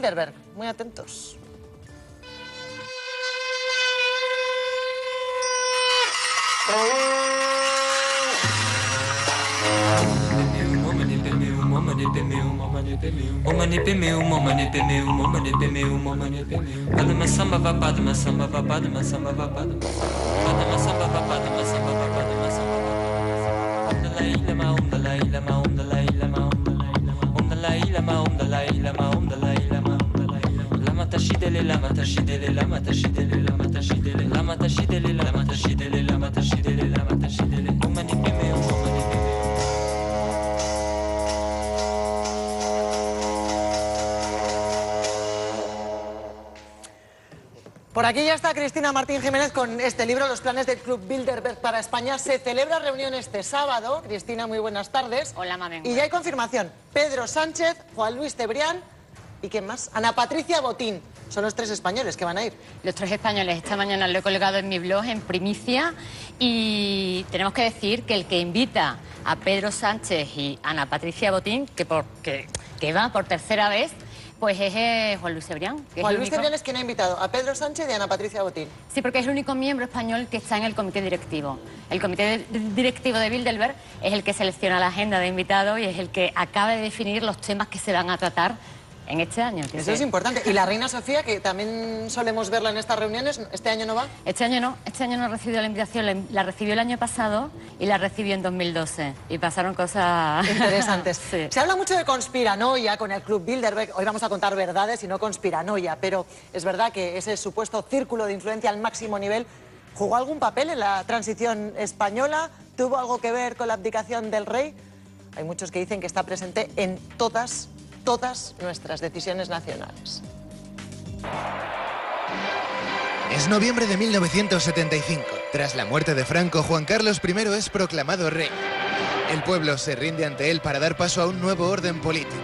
Bilderberg. Muy atentos. Por aquí ya está Cristina Martín Jiménez con este libro, Los planes del Club Bilderberg para España. Se celebra reunión este sábado. Cristina, muy buenas tardes. Hola, Mamen. Y ya hay confirmación. Pedro Sánchez, Juan Luis Cebrián y ¿quién más? Ana Patricia Botín. Son los 3 españoles que van a ir. Los 3 españoles. Esta mañana lo he colgado en mi blog en primicia y tenemos que decir que el que invita a Pedro Sánchez y Ana Patricia Botín, que va por tercera vez, pues es Juan Luis Cebrián. Juan Luis Cebrián es quien ha invitado a Pedro Sánchez y a Ana Patricia Botín. Sí, porque es el único miembro español que está en el comité directivo. El comité directivo de Bilderberg es el que selecciona la agenda de invitados y es el que acaba de definir los temas que se van a tratar en este año. Eso es importante. ¿Y la reina Sofía, que también solemos verla en estas reuniones, este año no va? Este año no ha recibido la invitación. La recibió el año pasado y la recibió en 2012. Y pasaron cosas interesantes. Sí. Se habla mucho de conspiranoia con el Club Bilderberg. Hoy vamos a contar verdades y no conspiranoia, pero es verdad que ese supuesto círculo de influencia al máximo nivel jugó algún papel en la transición española, tuvo algo que ver con la abdicación del rey. Hay muchos que dicen que está presente en todas nuestras decisiones nacionales. Es noviembre de 1975. Tras la muerte de Franco, Juan Carlos I es proclamado rey. El pueblo se rinde ante él para dar paso a un nuevo orden político.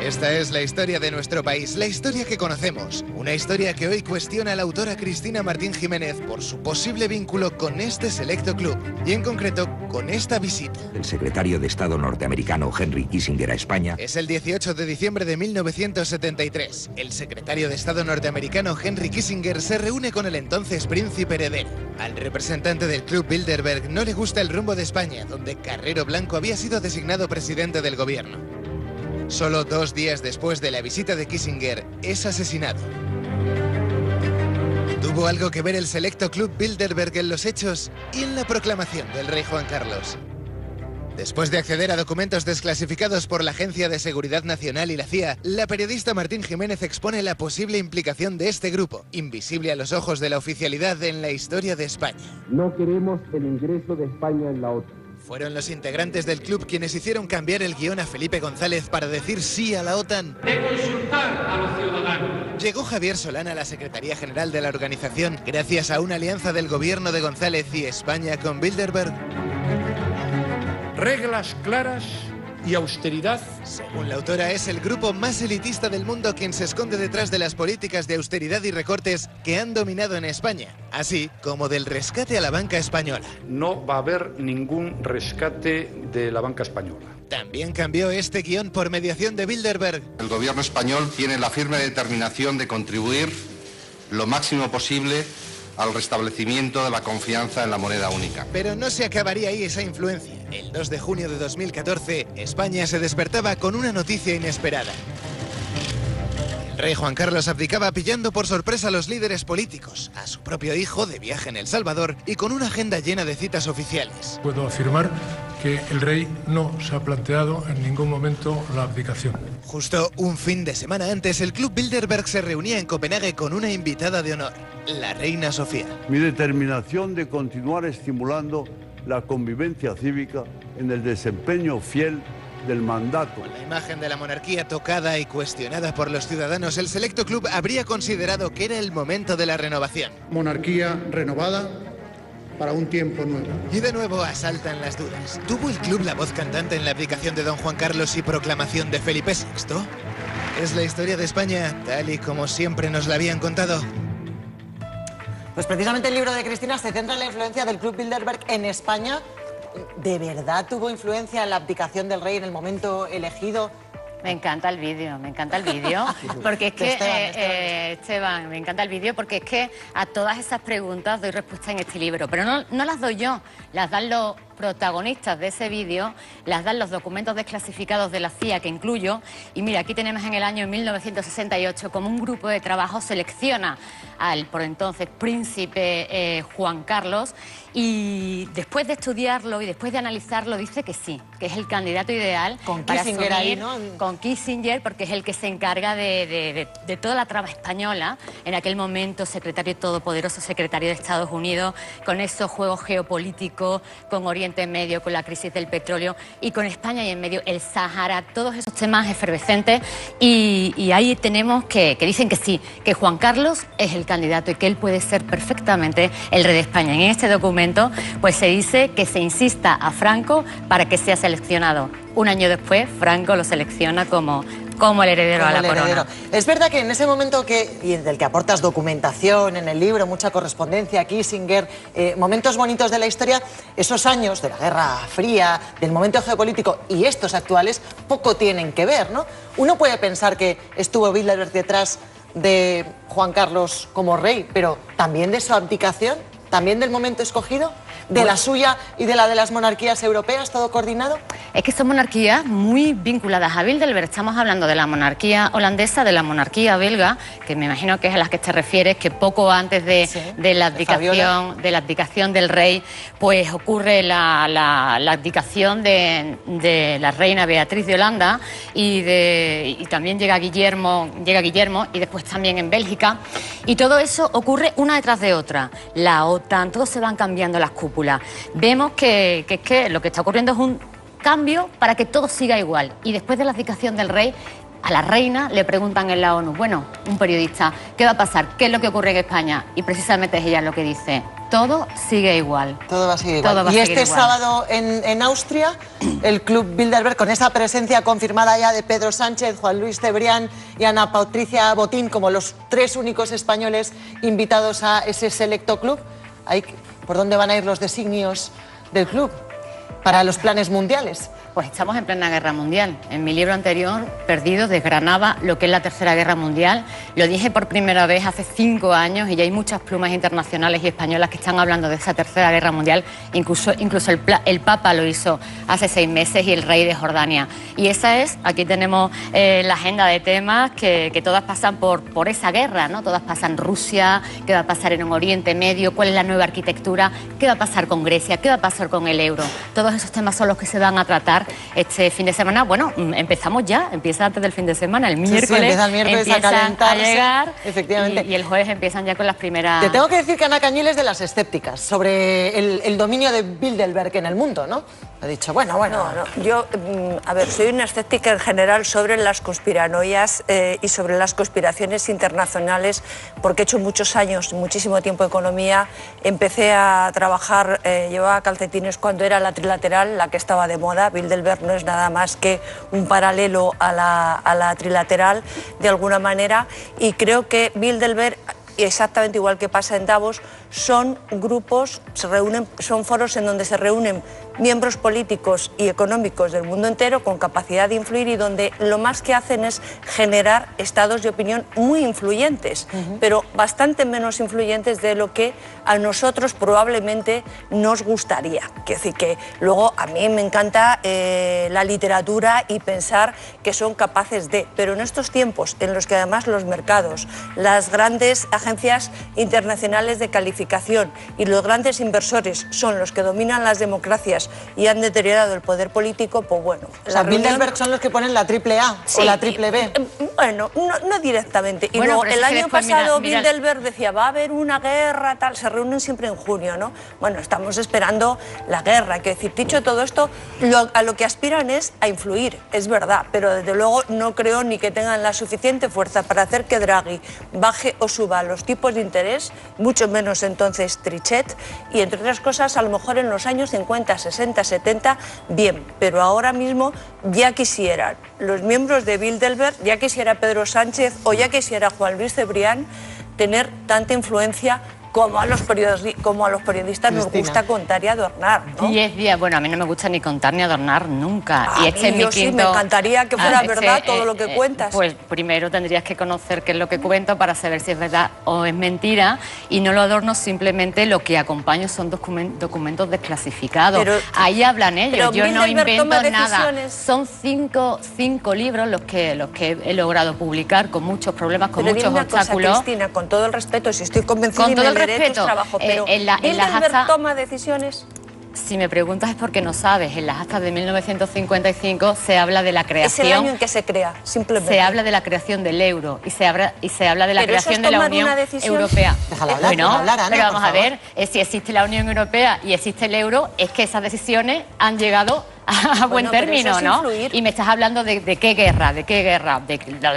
Esta es la historia de nuestro país, la historia que conocemos. Una historia que hoy cuestiona la autora Cristina Martín Jiménez por su posible vínculo con este selecto club, y en concreto con esta visita. El secretario de Estado norteamericano Henry Kissinger a España. Es el 18 de diciembre de 1973. El secretario de Estado norteamericano Henry Kissinger se reúne con el entonces príncipe heredero. Al representante del Club Bilderberg no le gusta el rumbo de España, donde Carrero Blanco había sido designado presidente del gobierno. Solo 2 días después de la visita de Kissinger, es asesinado. ¿Tuvo algo que ver el selecto Club Bilderberg en los hechos y en la proclamación del rey Juan Carlos? Después de acceder a documentos desclasificados por la Agencia de Seguridad Nacional y la CIA, la periodista Martín Jiménez expone la posible implicación de este grupo, invisible a los ojos de la oficialidad en la historia de España. No queremos el ingreso de España en la OTAN. Fueron los integrantes del club quienes hicieron cambiar el guión a Felipe González para decir sí a la OTAN. De consultar a los ciudadanos. Llegó Javier Solana a la Secretaría General de la organización gracias a una alianza del gobierno de González y España con Bilderberg. Reglas claras y austeridad. Según la autora, es el grupo más elitista del mundo quien se esconde detrás de las políticas de austeridad y recortes que han dominado en España, así como del rescate a la banca española. No va a haber ningún rescate de la banca española. También cambió este guión por mediación de Bilderberg. El gobierno español tiene la firme determinación de contribuir lo máximo posible al restablecimiento de la confianza en la moneda única. Pero no se acabaría ahí esa influencia. El 2 de junio de 2014, España se despertaba con una noticia inesperada. El rey Juan Carlos abdicaba pillando por sorpresa a los líderes políticos, a su propio hijo de viaje en El Salvador y con una agenda llena de citas oficiales. Puedo afirmar que el rey no se ha planteado en ningún momento la abdicación. Justo un fin de semana antes, el Club Bilderberg se reunía en Copenhague con una invitada de honor, la reina Sofía. Mi determinación de continuar estimulando la convivencia cívica en el desempeño fiel del mandato. Con la imagen de la monarquía tocada y cuestionada por los ciudadanos, el selecto club habría considerado que era el momento de la renovación. Monarquía renovada para un tiempo nuevo. Y de nuevo asaltan las dudas. ¿Tuvo el club la voz cantante en la abdicación de don Juan Carlos y proclamación de Felipe VI? ¿Es la historia de España tal y como siempre nos la habían contado? Pues precisamente el libro de Cristina se centra en la influencia del Club Bilderberg en España. ¿De verdad tuvo influencia en la abdicación del rey en el momento elegido Me encanta el vídeo, porque es que, Esteban, me encanta el vídeo porque es que a todas esas preguntas doy respuesta en este libro, pero no las doy yo, las dan los protagonistas de ese vídeo, las dan los documentos desclasificados de la CIA que incluyo, y mira, aquí tenemos en el año 1968 como un grupo de trabajo selecciona al por entonces príncipe Juan Carlos, y después de estudiarlo y después de analizarlo dice que sí, que es el candidato ideal con para Kissinger asumir, ahí, ¿no? Con Kissinger, porque es el que se encarga de toda la trama española, en aquel momento secretario todopoderoso, secretario de Estados Unidos, con esos juegos geopolíticos, con Oriente Medio, con la crisis del petróleo y con España y en medio el Sahara, todos esos temas efervescentes, y ahí tenemos que dicen que sí, que Juan Carlos es el candidato y que él puede ser perfectamente el rey de España. En este documento pues se dice que se insista a Franco para que sea seleccionado. Un año después, Franco lo selecciona como el heredero a la corona. Es verdad que en ese momento y del que aportas documentación en el libro, mucha correspondencia, Kissinger, momentos bonitos de la historia, esos años de la Guerra Fría, del momento geopolítico y estos actuales, poco tienen que ver, ¿no? Uno puede pensar que estuvo Bilderberg detrás de Juan Carlos como rey, pero también de su abdicación, también del momento escogido, de la suya y de la de las monarquías europeas, todo coordinado. Es que son monarquías muy vinculadas a Bilderberg. Estamos hablando de la monarquía holandesa, de la monarquía belga, que me imagino que es a las que te refieres, que poco antes de la abdicación del rey, pues ocurre la abdicación de la reina Beatriz de Holanda y también llega Guillermo y después también en Bélgica. Y todo eso ocurre una detrás de otra. La OTAN, todos se van cambiando las cúpulas. Vemos que lo que está ocurriendo es un cambio para que todo siga igual. Y después de la abdicación del rey, a la reina le preguntan en la ONU, bueno, un periodista, ¿qué va a pasar? ¿Qué es lo que ocurre en España? Y precisamente es ella lo que dice, todo sigue igual. Todo va a seguir igual. Y este sábado en Austria, el Club Bilderberg, con esa presencia confirmada ya de Pedro Sánchez, Juan Luis Cebrián y Ana Patricia Botín como los tres únicos españoles invitados a ese selecto club, ¿por dónde van a ir los designios del club para los planes mundiales? Pues estamos en plena guerra mundial. En mi libro anterior, Perdidos, desgranaba lo que es la Tercera Guerra Mundial. Lo dije por primera vez hace 5 años y ya hay muchas plumas internacionales y españolas que están hablando de esa Tercera Guerra Mundial. Incluso el Papa lo hizo hace 6 meses y el rey de Jordania. Y aquí tenemos la agenda de temas que todas pasan por esa guerra, ¿no? Todas pasan Rusia, qué va a pasar en un Oriente Medio, cuál es la nueva arquitectura, qué va a pasar con Grecia, qué va a pasar con el euro. Todos esos temas son los que se van a tratar este fin de semana. Bueno, empezamos ya, empieza antes del fin de semana, el miércoles, empiezan a llegar, efectivamente. Y el jueves empiezan ya con las primeras... Te tengo que decir que Ana Cañil es de las escépticas sobre el dominio de Bilderberg en el mundo, ¿no? Ha dicho, bueno. No. Yo, a ver, soy una escéptica en general sobre las conspiranoias y sobre las conspiraciones internacionales, porque he hecho muchos años, muchísimo tiempo de economía. Empecé a trabajar, llevaba calcetines cuando era la trilateral, la que estaba de moda. Bilderberg no es nada más que un paralelo a la trilateral, de alguna manera, y creo que Bilderberg, exactamente igual que pasa en Davos, son grupos, son foros en donde se reúnen miembros políticos y económicos del mundo entero con capacidad de influir y donde lo más que hacen es generar estados de opinión muy influyentes, pero bastante menos influyentes de lo que a nosotros probablemente nos gustaría. Quiero decir que luego a mí me encanta la literatura y pensar que son capaces de, pero en estos tiempos en los que además los mercados, las grandes agencias internacionales de calificación y los grandes inversores son los que dominan las democracias y han deteriorado el poder político, pues bueno... O sea, Bilderberg son los que ponen la triple A o la triple B. Bueno, no directamente. Y luego el año pasado Bilderberg decía, va a haber una guerra, tal, se reúnen siempre en junio, ¿no? Bueno, estamos esperando la guerra. Quiero decir, dicho todo esto, a lo que aspiran es a influir, es verdad, pero desde luego no creo ni que tengan la suficiente fuerza para hacer que Draghi baje o suba los tipos de interés, mucho menos entonces Trichet, y entre otras cosas, a lo mejor en los años 50, 60, 70, bien, pero ahora mismo ya quisieran los miembros de Bilderberg, ya quisiera Pedro Sánchez o ya quisiera Juan Luis Cebrián tener tanta influencia como a los periodistas nos gusta contar y adornar, ¿no? 10 días, bueno, a mí no me gusta ni contar ni adornar nunca. Y este es mi quinto... sí, me encantaría que fuera verdad todo lo que cuentas. Pues primero tendrías que conocer qué es lo que cuento para saber si es verdad o es mentira, y no lo adorno, simplemente lo que acompaño son documentos desclasificados. Pero, ahí hablan ellos, yo no invento nada. Son cinco libros los que he logrado publicar con muchos problemas, con muchos obstáculos. Cosa, Cristina, con todo el respeto, si estoy convencida y me leeré tus trabajos, pero ¿Bilderberg toma decisiones? Si me preguntas es porque no sabes. En las actas de 1955 se habla de la creación... Es el año en que se crea, simplemente. Se habla de la creación del euro y se habla de la creación de la Unión Europea. Déjala hablar, bueno, Ana, pero vamos a ver, si existe la Unión Europea y existe el euro, es que esas decisiones han llegado a buen término, ¿no? Y me estás hablando de qué guerra,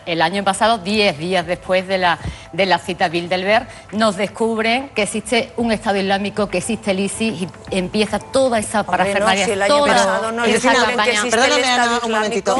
el año pasado, 10 días después de la cita Bilderberg, nos descubren que existe un Estado Islámico, que existe el ISIS, y empieza toda esa parafernalia. Si el año pasado no descubren que existe el Estado Islámico. Un momentito,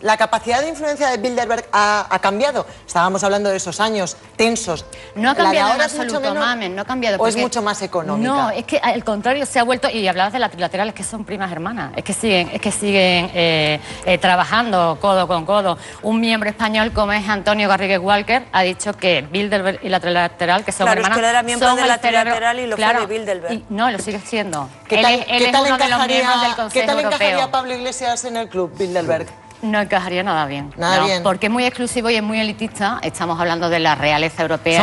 la capacidad de influencia de Bilderberg ha cambiado. Estábamos hablando de esos años tensos. No ha cambiado en absoluto, Mamen, no ha cambiado. ¿O es mucho más económica? No, es que al contrario se ha vuelto, y hablabas de las trilaterales, que son primas hermanas, es que siguen trabajando codo con codo. Un miembro español como es Antonio Garrigues Walker ha dicho que Bilderberg y la trilateral, que son hermanas, es que él era miembro de la trilateral y lo fue de Bilderberg. No, lo sigue siendo. Él es uno de los miembros del Consejo Europeo. ¿Qué tal encajaría Pablo Iglesias en el club Bilderberg? No encajaría nada bien. Nada bien. Porque es muy exclusivo y es muy elitista. Estamos hablando de la realeza europea.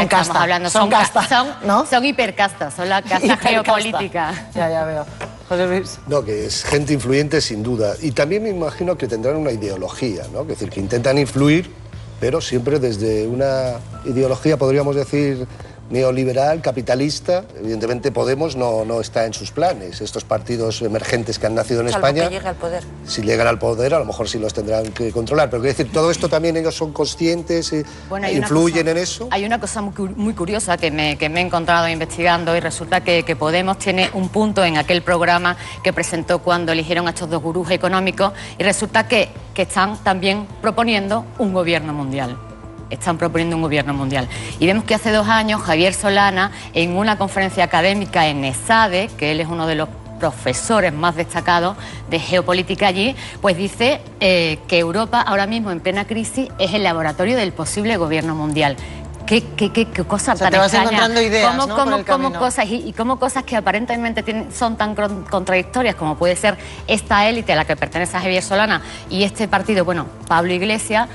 Son hipercastas, son la casta geopolítica. Ya veo. José Luis. No, que es gente influyente sin duda. Y también me imagino que tendrán una ideología, ¿no? Es decir, que intentan influir, pero siempre desde una ideología, podríamos decir, neoliberal, capitalista. Evidentemente Podemos no está en sus planes. Estos partidos emergentes que han nacido en España, que llegue al poder. Si llegan al poder, a lo mejor sí los tendrán que controlar. Pero quiero decir, todo esto también ellos son conscientes e influyen en eso. Hay una cosa muy curiosa que me he encontrado investigando, y resulta que Podemos tiene un punto en aquel programa que presentó cuando eligieron a estos dos gurús económicos, y resulta que están también proponiendo un gobierno mundial. Están proponiendo un gobierno mundial. Y vemos que hace 2 años Javier Solana, en una conferencia académica en ESADE, que él es uno de los profesores más destacados de geopolítica allí, pues dice que Europa ahora mismo en plena crisis es el laboratorio del posible gobierno mundial. Qué cosas tan extrañas. Encontrando ideas, ¿Cómo cosas que aparentemente son tan contradictorias, como puede ser esta élite a la que pertenece a Javier Solana y este partido, bueno, Pablo Iglesias,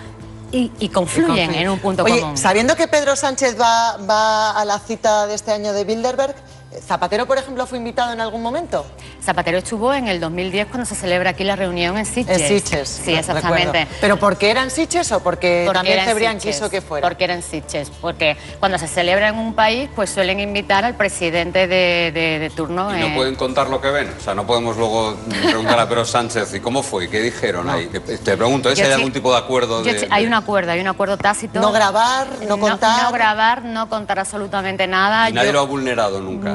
y confluyen en un punto común. Sabiendo que Pedro Sánchez va a la cita de este año de Bilderberg, ¿Zapatero, por ejemplo, fue invitado en algún momento? Zapatero estuvo en el 2010 cuando se celebra aquí la reunión en Sitges. En Sitges. Sí, exactamente. Recuerdo. ¿Pero por qué era en Sitges o porque también Cebrián quiso que fuera? Porque era en Sitges. Porque cuando se celebra en un país, pues suelen invitar al presidente de turno. ¿Y no pueden contar lo que ven? O sea, no podemos luego preguntar a Pedro Sánchez, ¿y cómo fue? ¿Qué dijeron ahí? Te pregunto, ¿hay algún tipo de acuerdo? Hay un acuerdo tácito. No grabar, no contar. No grabar, no contar absolutamente nada. ¿Y nadie lo ha vulnerado nunca?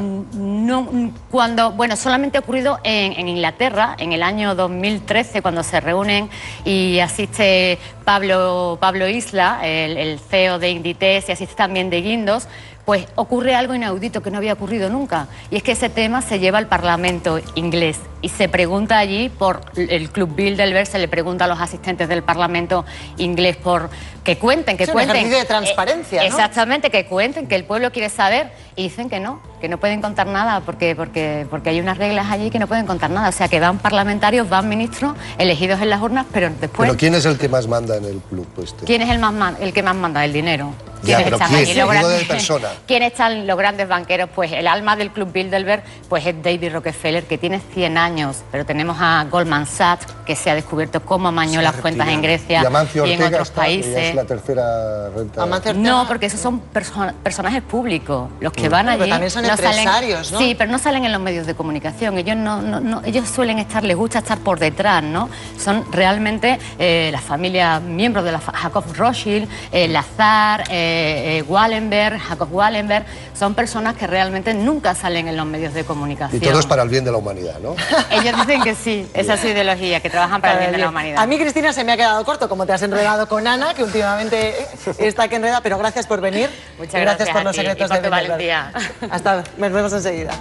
Bueno, solamente ha ocurrido en Inglaterra, en el año 2013, cuando se reúnen y asiste Pablo Isla, el CEO de Inditex, y asiste también de Guindos. Pues ocurre algo inaudito que no había ocurrido nunca, y es que ese tema se lleva al Parlamento inglés y se pregunta allí por el Club Bilderberg, se le pregunta a los asistentes del Parlamento inglés por que cuenten. Es un ejercicio de transparencia, ¿no? Exactamente, que cuenten, que el pueblo quiere saber, y dicen que no pueden contar nada porque hay unas reglas allí que no pueden contar nada. O sea, que van parlamentarios, van ministros elegidos en las urnas, pero después... ¿Pero quién es el que más manda en el club? ¿Quién es el que más manda? El dinero. Ya, pero ¿quién? De persona. ¿Quién están los grandes banqueros? Pues el alma del Club Bilderberg pues es David Rockefeller, que tiene 100 años, pero tenemos a Goldman Sachs, que se ha descubierto cómo amañó las cuentas en Grecia y en otros países. Es la tercera renta. No, porque esos son personajes públicos. Los que van allí... Pero también son empresarios, ¿no? Sí, pero no salen en los medios de comunicación. Ellos ellos suelen les gusta estar por detrás, ¿no? Son realmente las familias, miembros de la Jacob Rothschild, Lazar... Wallenberg, Jacob Wallenberg, son personas que realmente nunca salen en los medios de comunicación. Y todo es para el bien de la humanidad, ¿no? Ellos dicen que sí, esa es su ideología, que trabajan para el bien de la humanidad. A mí, Cristina, se me ha quedado corto, como te has enredado con Ana, que últimamente está que enreda, pero gracias por venir. Muchas gracias por a los ti secretos y por de tu Bilderberg. valentía. Hasta, nos vemos enseguida.